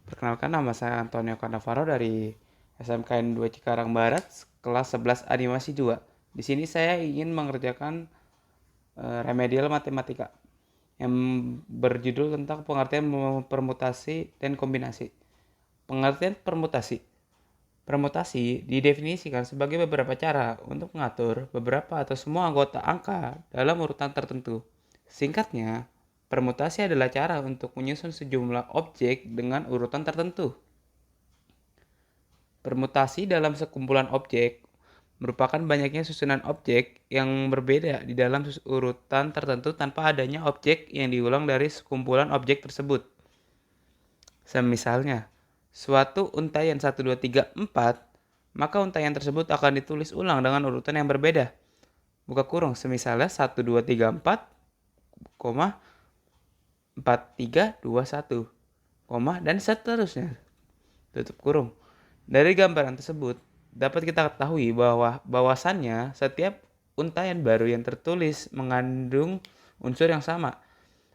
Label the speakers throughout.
Speaker 1: Perkenalkan, nama saya Antonio Cannavaro dari SMKN 2 Cikarang Barat, kelas 11 Animasi 2. Di sini saya ingin mengerjakan remedial matematika yang berjudul tentang pengertian permutasi dan kombinasi. Pengertian permutasi. Permutasi didefinisikan sebagai beberapa cara untuk mengatur beberapa atau semua anggota angka dalam urutan tertentu. Singkatnya, permutasi adalah cara untuk menyusun sejumlah objek dengan urutan tertentu. Permutasi dalam sekumpulan objek merupakan banyaknya susunan objek yang berbeda di dalam urutan tertentu tanpa adanya objek yang diulang dari sekumpulan objek tersebut. Semisalnya, suatu untaian 1, 2, 3, 4, maka untaian tersebut akan ditulis ulang dengan urutan yang berbeda. Buka kurung, semisalnya 1, 2, 3, 4, 4, 3, 2, 1, dan seterusnya. Tutup kurung. Dari gambaran tersebut, dapat kita ketahui bahwasannya setiap untaian baru yang tertulis mengandung unsur yang sama.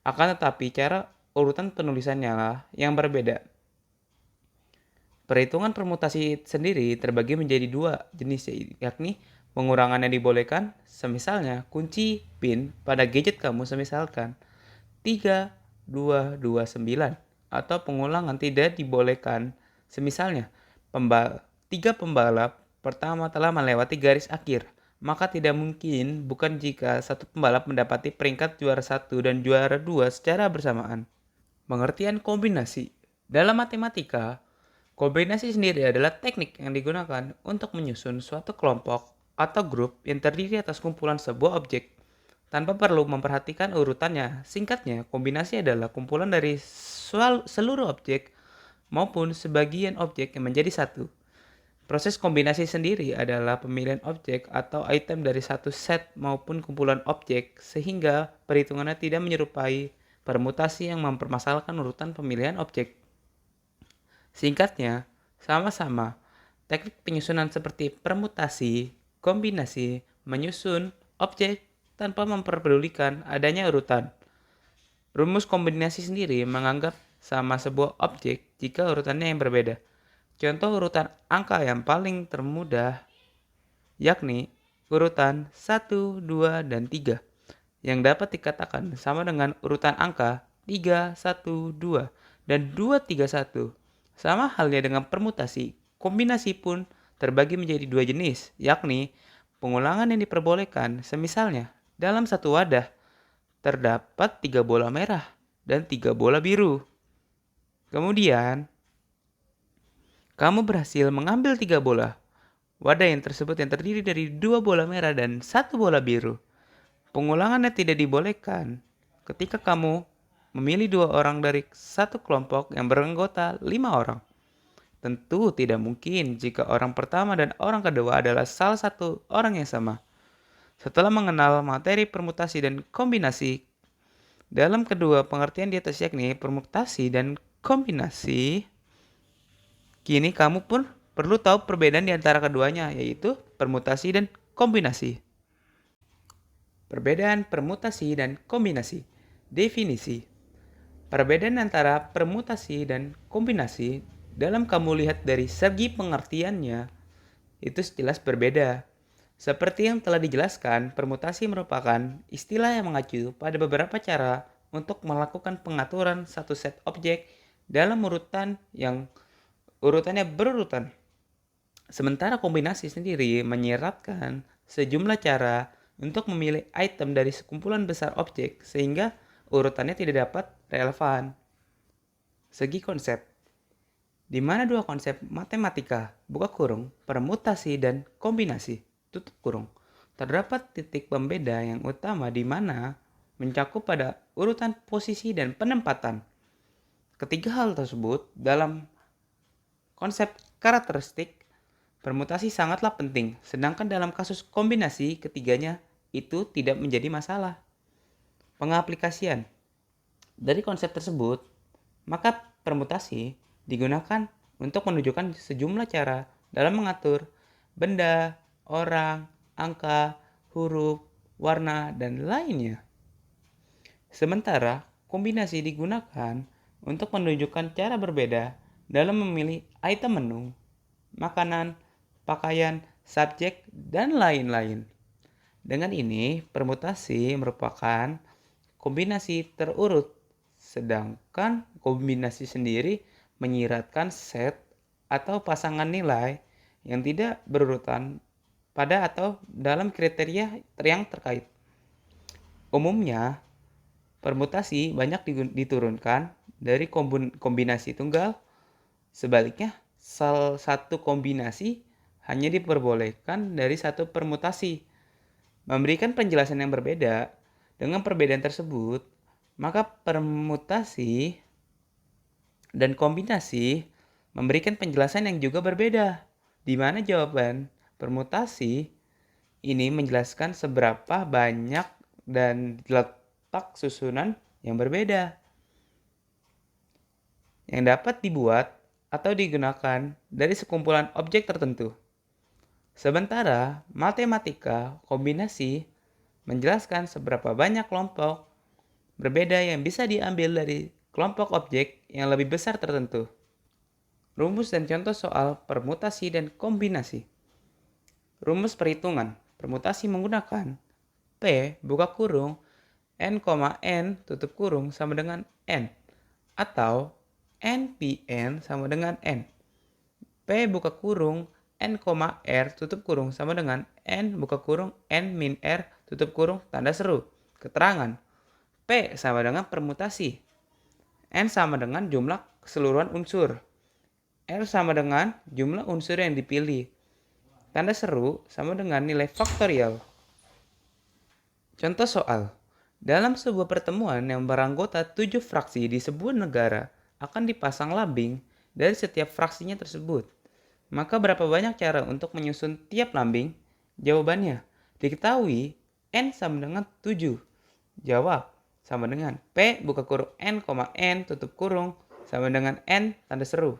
Speaker 1: Akan tetapi cara urutan penulisannya lah yang berbeda. Perhitungan permutasi sendiri terbagi menjadi dua jenis, yakni pengurangan yang dibolehkan, semisalnya kunci PIN pada gadget kamu semisalkan 3229, atau pengulangan tidak dibolehkan, semisalnya 3 pembalap pertama telah melewati garis akhir, maka tidak mungkin bukan jika satu pembalap mendapati peringkat juara 1 dan juara 2 secara bersamaan. Pengertian kombinasi. Dalam matematika, kombinasi sendiri adalah teknik yang digunakan untuk menyusun suatu kelompok atau grup yang terdiri atas kumpulan sebuah objek tanpa perlu memperhatikan urutannya. Singkatnya, kombinasi adalah kumpulan dari seluruh objek maupun sebagian objek yang menjadi satu. Proses kombinasi sendiri adalah pemilihan objek atau item dari satu set maupun kumpulan objek, sehingga perhitungannya tidak menyerupai permutasi yang mempermasalahkan urutan pemilihan objek. Singkatnya, sama-sama teknik penyusunan seperti permutasi, kombinasi, menyusun objek tanpa memperdulikan adanya urutan. Rumus kombinasi sendiri menganggap sama sebuah objek jika urutannya yang berbeda. Contoh urutan angka yang paling termudah yakni urutan 1, 2, dan 3 yang dapat dikatakan sama dengan urutan angka 3, 1, 2, dan 2, 3, 1. Sama halnya dengan permutasi, kombinasi pun terbagi menjadi dua jenis, yakni pengulangan yang diperbolehkan, semisalnya dalam satu wadah terdapat 3 bola merah dan 3 bola biru. Kemudian, kamu berhasil mengambil 3 bola. Wadah yang tersebut yang terdiri dari 2 bola merah dan 1 bola biru. Pengulangannya tidak dibolehkan ketika kamu memilih 2 orang dari satu kelompok yang beranggota 5 orang. Tentu tidak mungkin jika orang pertama dan orang kedua adalah salah satu orang yang sama. Setelah mengenal materi permutasi dan kombinasi, dalam kedua pengertian di atas yakni permutasi dan kombinasi, kini kamu pun perlu tahu perbedaan di antara keduanya, yaitu permutasi dan kombinasi. Perbedaan permutasi dan kombinasi. Definisi. Perbedaan antara permutasi dan kombinasi dalam kamu lihat dari segi pengertiannya itu jelas berbeda. Seperti yang telah dijelaskan, permutasi merupakan istilah yang mengacu pada beberapa cara untuk melakukan pengaturan satu set objek dalam urutan yang urutannya berurutan. Sementara kombinasi sendiri menyeratkan sejumlah cara untuk memilih item dari sekumpulan besar objek sehingga urutannya tidak dapat relevan. Segi konsep, di mana dua konsep matematika, buka kurung, permutasi dan kombinasi, tutup kurung, terdapat titik pembeda yang utama di mana mencakup pada urutan posisi dan penempatan. Ketiga hal tersebut dalam konsep karakteristik permutasi sangatlah penting, sedangkan dalam kasus kombinasi ketiganya itu tidak menjadi masalah. Pengaplikasian dari konsep tersebut, maka permutasi digunakan untuk menunjukkan sejumlah cara dalam mengatur benda, orang, angka, huruf, warna, dan lainnya. Sementara kombinasi digunakan untuk menunjukkan cara berbeda dalam memilih item menu, makanan, pakaian, subjek, dan lain-lain. Dengan ini, permutasi merupakan kombinasi terurut, sedangkan kombinasi sendiri menyiratkan set atau pasangan nilai yang tidak berurutan pada atau dalam kriteria yang terkait. Umumnya, permutasi banyak diturunkan dari kombinasi tunggal. Sebaliknya, salah satu kombinasi hanya diperbolehkan dari satu permutasi. Memberikan penjelasan yang berbeda dengan perbedaan tersebut, maka permutasi dan kombinasi memberikan penjelasan yang juga berbeda, di mana jawaban permutasi ini menjelaskan seberapa banyak dan letak susunan yang berbeda yang dapat dibuat atau digunakan dari sekumpulan objek tertentu. Sementara matematika kombinasi menjelaskan seberapa banyak kelompok berbeda yang bisa diambil dari kelompok objek yang lebih besar tertentu. Rumus dan contoh soal permutasi dan kombinasi. Rumus perhitungan permutasi menggunakan P buka kurung N, N tutup kurung sama dengan N, atau NPN sama dengan N. P buka kurung N, R tutup kurung sama dengan N buka kurung N min R tutup kurung tanda seru. Keterangan. P sama dengan permutasi. N sama dengan jumlah keseluruhan unsur. R sama dengan jumlah unsur yang dipilih. Tanda seru sama dengan nilai faktorial. Contoh soal. Dalam sebuah pertemuan yang beranggota 7 fraksi di sebuah negara akan dipasang lambing dari setiap fraksinya tersebut. Maka berapa banyak cara untuk menyusun tiap lambing? Jawabannya, diketahui N sama dengan 7. Jawab, sama dengan P buka kurung N, N tutup kurung sama dengan N tanda seru.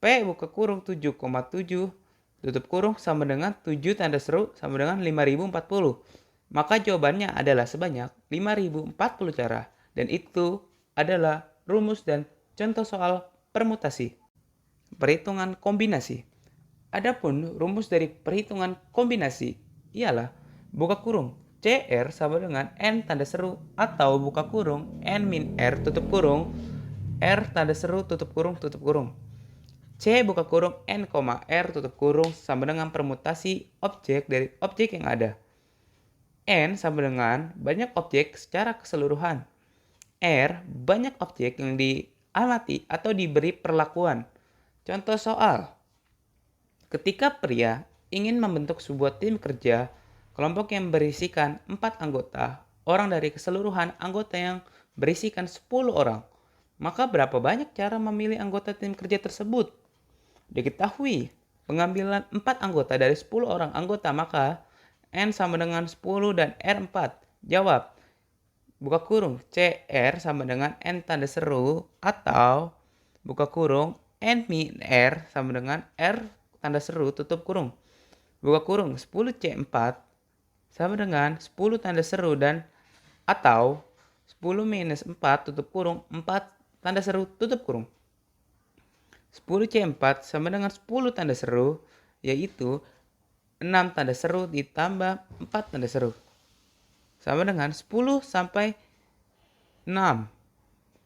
Speaker 1: P buka kurung 7,7 tutup kurung sama dengan 7 tanda seru sama dengan 5040. Maka jawabannya adalah sebanyak 5040 cara. Dan itu adalah rumus dan contoh soal permutasi. Perhitungan kombinasi. Adapun rumus dari perhitungan kombinasi ialah buka kurung CR sama dengan N tanda seru atau buka kurung N min R tutup kurung R tanda seru tutup kurung C buka kurung N, R tutup kurung sama dengan permutasi objek dari objek yang ada. N sama dengan banyak objek secara keseluruhan. R banyak objek yang diamati atau diberi perlakuan. Contoh soal. Ketika pria ingin membentuk sebuah tim kerja, kelompok yang berisikan 4 anggota, orang dari keseluruhan anggota yang berisikan 10 orang, maka berapa banyak cara memilih anggota tim kerja tersebut? Diketahui pengambilan 4 anggota dari 10 orang anggota, maka N sama dengan 10 dan R 4. Jawab. Buka kurung CR sama dengan N tanda seru atau buka kurung N min R sama dengan R tanda seru tutup kurung. Buka kurung 10C4 sama dengan 10 tanda seru dan atau 10 minus 4 tutup kurung 4 tanda seru tutup kurung. 10C4 sama dengan 10 tanda seru, yaitu 6 tanda seru ditambah 4 tanda seru. Sama dengan 10 sampai 6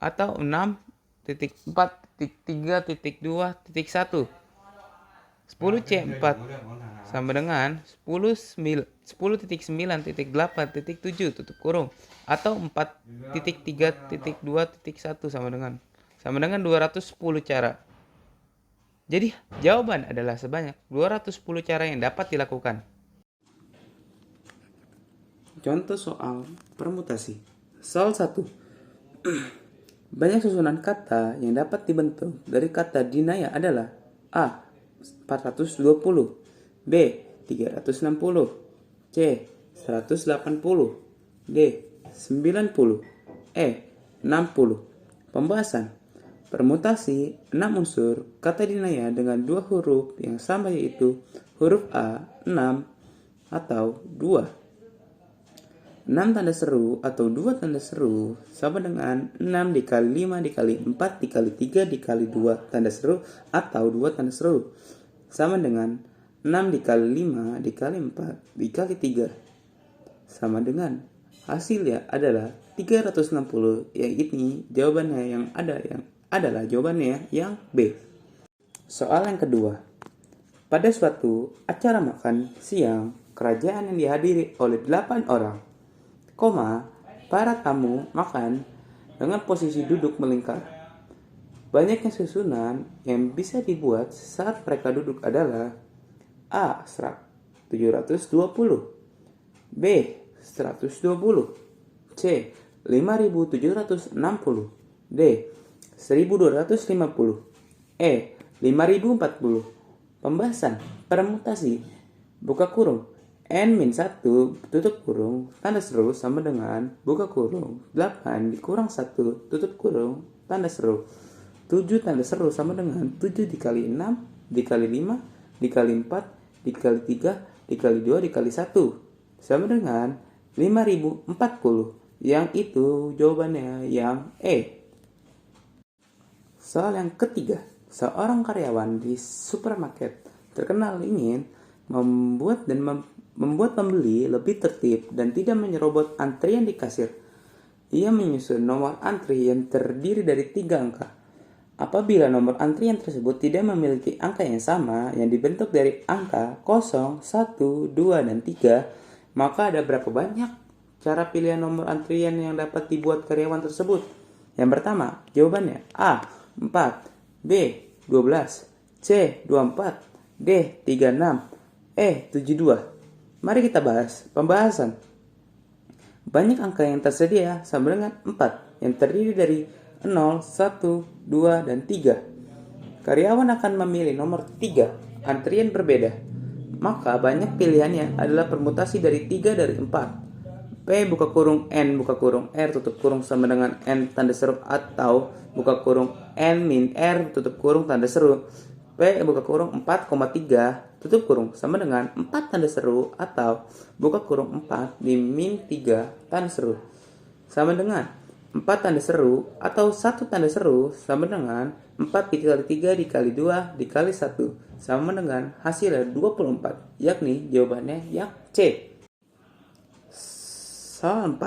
Speaker 1: atau 6.4.3.2.1. 10C4 sama dengan 10.9.8.7 tutup kurung atau 4.3.2.1 sama dengan 210 cara. Jadi jawaban adalah sebanyak 210 cara yang dapat dilakukan. Contoh soal permutasi. Soal 1. Banyak susunan kata yang dapat dibentuk dari kata dinaya adalah A. 420, B. 360, C. 180, D. 90, E. 60. Pembahasan. Permutasi 6 unsur kata dinaya dengan 2 huruf yang sama, yaitu huruf A 6 atau 2. 6 tanda seru atau 2 tanda seru sama dengan 6 dikali 5 dikali 4 dikali 3 dikali 2 tanda seru atau 2 tanda seru sama dengan 6 dikali 5 dikali 4 dikali 3 sama dengan hasilnya adalah 360. Yang ini jawabannya yang adalah jawabannya yang B. Soal yang kedua. Pada suatu acara makan siang, kerajaan yang dihadiri oleh 8 orang, para tamu makan dengan posisi duduk melingkar. Banyaknya susunan yang bisa dibuat saat mereka duduk adalah A. 720, B. 120, C. 5760, D. 1250, E. 5040. Pembahasan permutasi buka kurung N-1 tutup kurung tanda seru sama dengan buka kurung 8 dikurang 1 tutup kurung tanda seru 7 tanda seru sama dengan 7 dikali 6 dikali 5 dikali 4 dikali 3 dikali 2 dikali 1 sama dengan 5040. Yang itu jawabannya yang E. Soal yang ketiga. Seorang karyawan di supermarket terkenal ingin membuat pembeli lebih tertib dan tidak menyerobot antrian di kasir. Ia menyusun nomor antri yang terdiri dari 3 angka. Apabila nomor antrian tersebut tidak memiliki angka yang sama yang dibentuk dari angka 0, 1, 2, dan 3, maka ada berapa banyak cara pilihan nomor antrian yang dapat dibuat karyawan tersebut? Yang pertama, jawabannya A. 4, B. 12, C. 24, D. 36, E. 72. Mari kita bahas pembahasan. Banyak angka yang tersedia sama dengan 4 yang terdiri dari 0, 1, 2, dan 3. Karyawan akan memilih nomor 3 antrian berbeda. Maka banyak pilihannya adalah permutasi dari 3 dari 4. P buka kurung N buka kurung R tutup kurung sama dengan N tanda seru atau buka kurung N min R tutup kurung tanda seru. P buka kurung 4,3 tutup kurung sama dengan 4 tanda seru atau buka kurung 4 min 3 tanda seru sama dengan 4 tanda seru atau 1 tanda seru sama dengan 4 dikali 3 dikali 2 dikali 1 sama dengan hasilnya 24, yakni jawabannya yang C. Soal 4.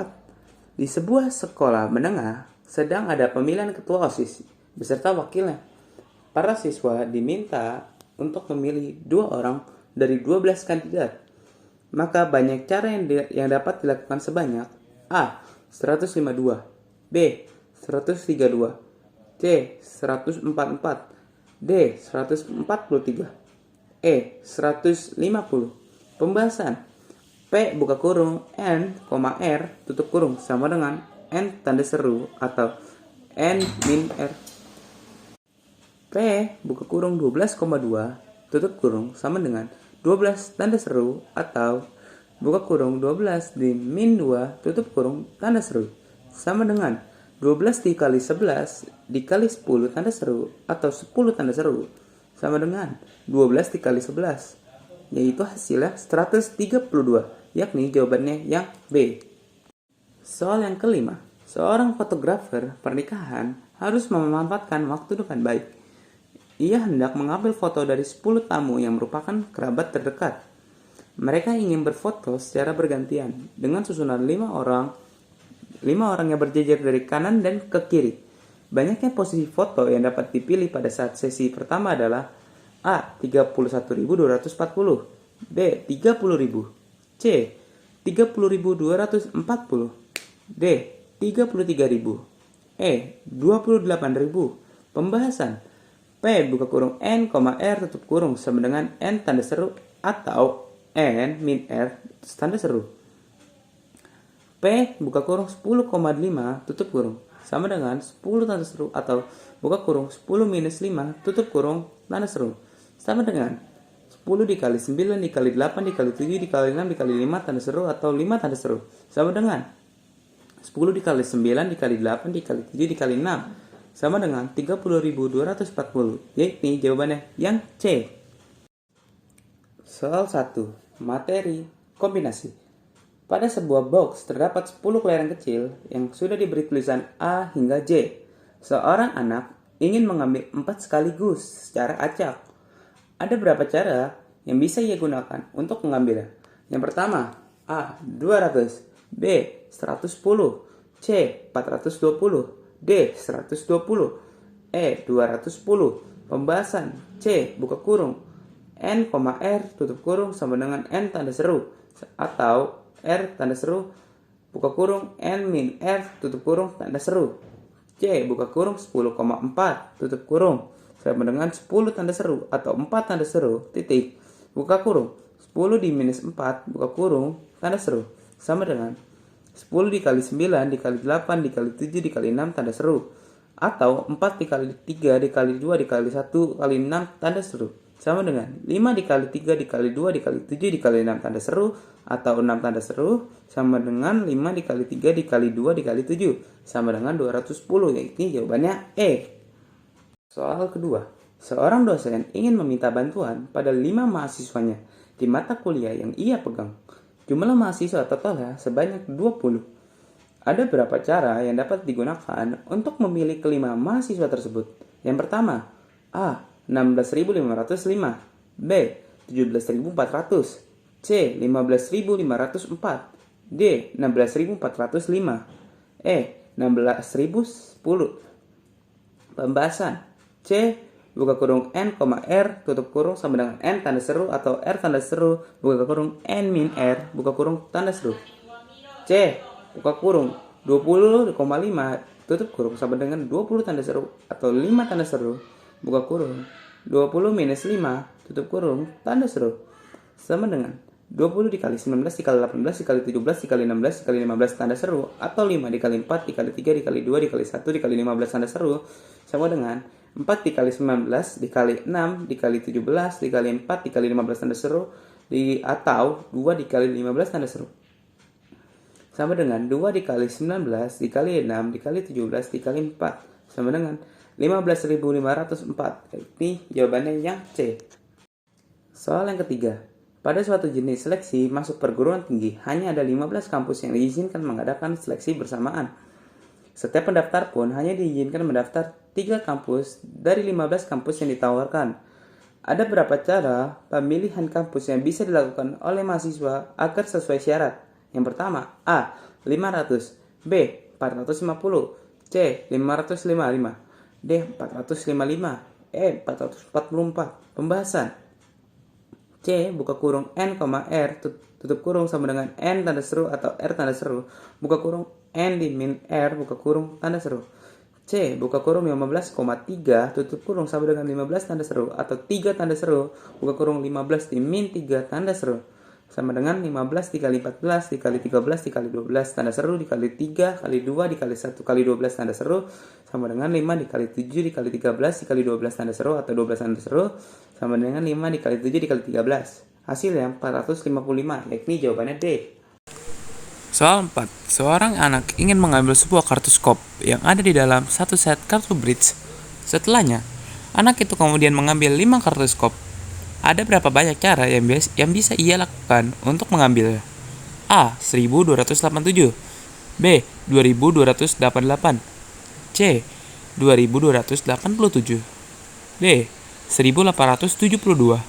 Speaker 1: Di sebuah sekolah menengah sedang ada pemilihan ketua OSIS beserta wakilnya. Para siswa diminta untuk memilih 2 orang dari 12 kandidat. Maka banyak cara yang dapat dilakukan sebanyak A. 152, B. 132, C. 144, D. 143, E. 150. Pembahasan. P buka kurung N, R tutup kurung sama dengan N tanda seru atau N min R. P buka kurung 12,2 tutup kurung sama dengan 12 tanda seru atau buka kurung 12 di min 2 tutup kurung tanda seru sama dengan 12 dikali 11 dikali 10 tanda seru atau 10 tanda seru sama dengan 12 dikali 11, yaitu hasilnya 132. Yakni jawabannya yang B. Soal yang kelima. Seorang fotografer pernikahan harus memanfaatkan waktu dengan baik. Ia hendak mengambil foto dari 10 tamu yang merupakan kerabat terdekat. Mereka ingin berfoto secara bergantian dengan susunan 5 orang yang berjejer dari kanan dan ke kiri. Banyaknya posisi foto yang dapat dipilih pada saat sesi pertama adalah A. 31.240, B. 30.000, C. 30.240, D. 33.000, E. 28.000. Pembahasan. P buka kurung N, R tutup kurung sama dengan N tanda seru atau N min R tanda seru. P buka kurung 10,5 tutup kurung sama dengan 10 tanda seru atau buka kurung 10 minus 5 tutup kurung tanda seru sama dengan 10 dikali 9 dikali 8 dikali 7 dikali 6 dikali 5 tanda seru atau 5 tanda seru sama dengan 10 dikali 9 dikali 8 dikali 7 dikali 6 sama dengan 30.240. Yakni jawabannya yang C. Soal 1. Materi kombinasi. Pada sebuah box terdapat 10 kelereng kecil yang sudah diberi tulisan A hingga J. Seorang anak ingin mengambil 4 sekaligus secara acak. Ada berapa cara yang bisa ia gunakan untuk mengambilnya? Yang pertama, A. 200, B. 110, C. 420, D. 120, E. 210. Pembahasan C. Buka kurung N, R tutup kurung sama dengan N tanda seru atau R tanda seru buka kurung N min R tutup kurung tanda seru. C. Buka kurung 10,4 tutup kurung sama dengan 10 tanda seru atau 4 tanda seru titik buka kurung 10 di minus 4 buka kurung tanda seru sama dengan 10 dikali 9 dikali 8 dikali 7 dikali 6 tanda seru atau 4 dikali 3 dikali 2 dikali 1 kali 6 tanda seru sama dengan 5 dikali 3 dikali 2 dikali 7 dikali 6 tanda seru atau 6 tanda seru sama dengan 5 dikali 3 dikali 2 dikali 7 sama dengan 210, yaitu jawabannya E. Soal kedua, seorang dosen ingin meminta bantuan pada 5 mahasiswanya di mata kuliah yang ia pegang. Jumlah mahasiswa totalnya sebanyak 20. Ada berapa cara yang dapat digunakan untuk memilih kelima mahasiswa tersebut? Yang pertama, A. 16.505, B. 17.400, C. 15.504, D. 16.405, E. 16.010. Pembahasan C. Buka kurung N, R tutup kurung sama dengan N tanda seru atau R tanda seru buka kurung N min R buka kurung tanda seru. C. Buka kurung 20,5 tutup kurung sama dengan 20 tanda seru atau 5 tanda seru buka kurung 20 minus 5 tutup kurung tanda seru sama dengan 20 dikali 19 dikali 18 dikali 17 dikali 16 dikali 15 tanda seru atau 5 dikali 4 dikali 3 dikali 2 dikali 1 dikali 15 tanda seru sama dengan 4 dikali 19 dikali 6 dikali 17 dikali 4 dikali 15 tanda seru atau 2 dikali 15 tanda seru sama dengan 2 dikali 19 dikali 6 dikali 17 dikali 4 sama dengan 15.504. Ini jawabannya yang C. Soal yang ketiga. Pada suatu jenis seleksi masuk perguruan tinggi, hanya ada 15 kampus yang diizinkan mengadakan seleksi bersamaan. Setiap pendaftar pun hanya diizinkan mendaftar 3 kampus dari 15 kampus yang ditawarkan. Ada berapa cara pemilihan kampus yang bisa dilakukan oleh mahasiswa agar sesuai syarat? Yang pertama, A. 500, B. 450, C. 555, D. 455, E. 444. Pembahasan C. Buka kurung N, R tutup kurung sama dengan N tanda seru atau R tanda seru buka kurung N di min R buka kurung tanda seru. C. Buka kurung 15,3 tutup kurung sama dengan 15 tanda seru atau 3 tanda seru buka kurung 15 di min 3 tanda seru sama dengan 15 dikali 14 dikali 13 dikali 12 tanda seru dikali 3 kali 2 dikali 1 kali 12 tanda seru sama dengan 5 dikali 7 dikali 13 dikali 12 tanda seru atau 12 tanda seru sama dengan 5 dikali 7 dikali 13. Hasilnya 455, yakni jawabannya D. Soal 4. Seorang anak ingin mengambil sebuah kartu skop yang ada di dalam satu set kartu bridge. Setelahnya, anak itu kemudian mengambil 5 kartu skop. Ada berapa banyak cara yang bisa ia lakukan untuk mengambilnya? A. 1287, B. 2288, C. 2287, D. 1872,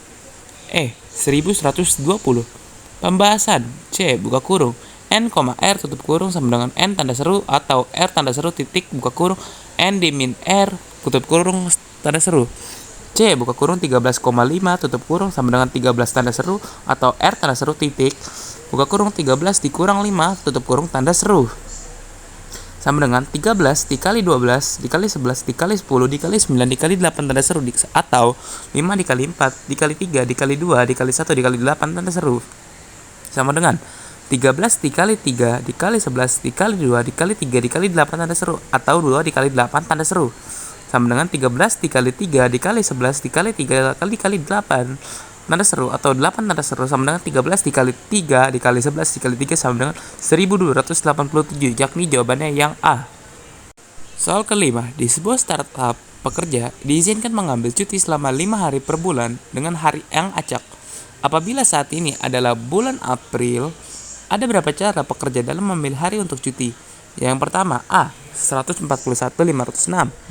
Speaker 1: E. 1120. Pembahasan C. Buka kurung N, R tutup kurung sama dengan N tanda seru atau R tanda seru titik buka kurung N di min R tutup kurung tanda seru. C. Buka kurung 13,5 tutup kurung sama dengan 13 tanda seru atau R tanda seru titik buka kurung 13 dikurang 5 tutup kurung tanda seru sama dengan 13 dikali 12 dikali 11 dikali 10 dikali 9 dikali 8 tanda seru atau 5 dikali 4 dikali 3 dikali 2 dikali 1 dikali 8 tanda seru sama dengan 13 dikali 3 dikali 11 dikali 2 dikali 3 dikali 8 tanda seru atau 2 dikali 8 tanda seru sama dengan 13 dikali 3 dikali 11 dikali 3 dikali 8 tanda seru atau 8 tanda seru sama dengan 13 dikali 3 dikali 11 dikali 3 sama dengan 1287, yakni jawabannya yang A. Soal kelima, di sebuah startup pekerja diizinkan mengambil cuti selama 5 hari per bulan dengan hari yang acak. Apabila saat ini adalah bulan April, Ada berapa cara pekerja dalam memilih hari untuk cuti? Yang pertama, A. 141.506,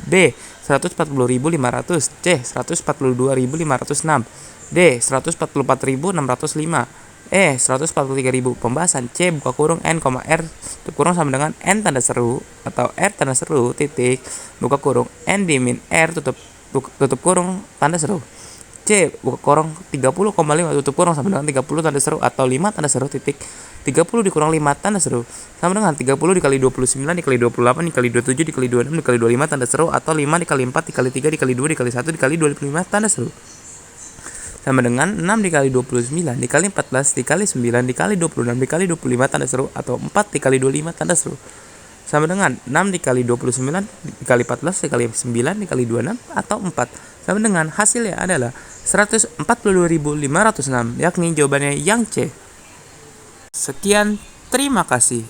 Speaker 1: B. 140.500, C. 142.506, D. 144.605, E. 143.000. Pembahasan C buka kurung N, R tutup kurung sama dengan N tanda seru atau R tanda seru titik buka kurung N dimin R tutup kurung tanda seru. C buka kurung 30,5 tutup kurung sama dengan 30 tanda seru atau 5 tanda seru titik 30 dikurang 5 tanda seru sama dengan 30 dikali 29 dikali 28 dikali 27 dikali 26 dikali 25 tanda seru atau 5 dikali 4 dikali 3 dikali 2 dikali 1 dikali 25 tanda seru sama dengan 6 dikali 29 dikali 14 dikali 9 dikali 26 dikali 25 tanda seru atau 4 dikali 25 tanda seru sama dengan 6 dikali 29 dikali 14 dikali 9 dikali 26 atau 4 sama dengan hasilnya adalah 142.506, yakni jawabannya yang C. Sekian, terima kasih.